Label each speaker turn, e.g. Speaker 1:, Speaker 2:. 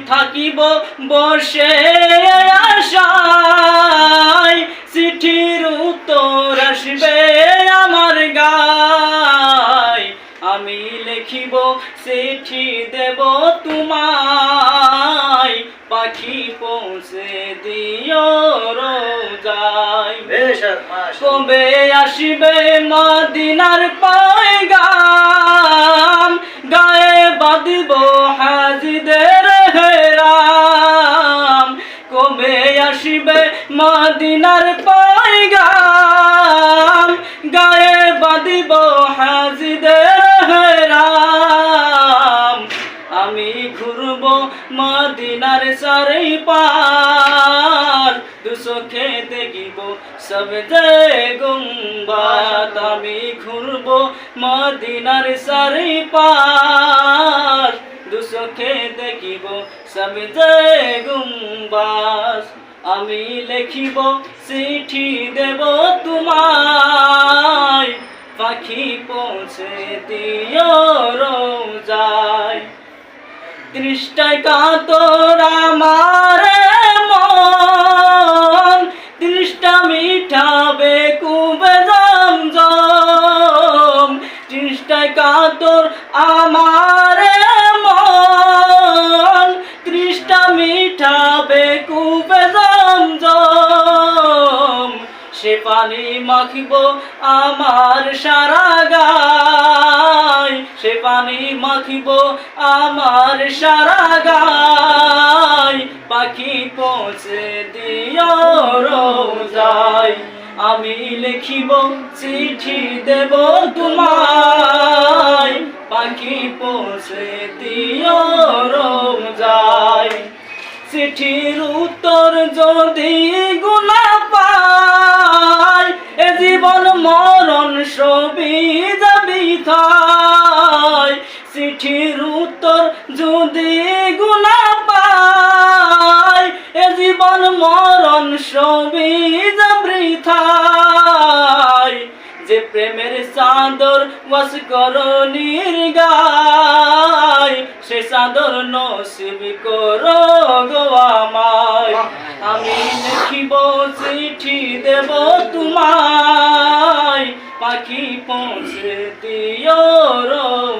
Speaker 1: থাকিব বসে আশায়, চিঠির উত্তর আসবে আমার গায়। আমি লিখিব চিঠি দেব তোমায়, পাখি পৌঁছে দিও রোজায়। কবে আসবে মদিনার পয়গাম, গায়ে বাঁধিব হাজিদের হেরাম। কবে আসবে মদিনার পয়গাম, গায়ে বাঁধিব হাজিদের হেরাম। আমি ঘুরব মদিনার চারি পার, দু চোখে দেখিব সবজে গুম্বাদ। আমি ঘুরব মদিনার চারি পার, দু চোখে দেখিব সবজে গুম্বাদ। আমি লিখিব চিঠি দেব তোমায়, পাখি পৌঁছে দিও রোজায়। তৃষ্ণায় কাতর আমার মন, তৃষ্ণা মিঠাবে কুবে জমজম। তৃষ্ণায় কাতর আমার মন, তৃষ্ণা মিঠাবে কুবে জমজম। সে পানি মাখিব আমার সারা গায়, সে পানি মাখিব আমার সারা গায়। পাখি পৌঁছে দিও রোজায়। আমি লিখিব চিঠি দেব তোমায়, পাখি পৌঁছে দিও রোজায়। চিঠির উত্তর যদি গুনা পাই, এ জীবন মরণ সবই যাবি থায়। চিঠির উত্তর যদি গুনা পাই, এ জীবন মরণ সবই যাবি থায়। যে প্রেমের চাদর ওয়াস করণীর গায়, সে চাদর নসিব করো গো আমায়। আমি লিখিব চিঠি দেব তোমায়, পাখি পৌঁছে দিও রোজায়।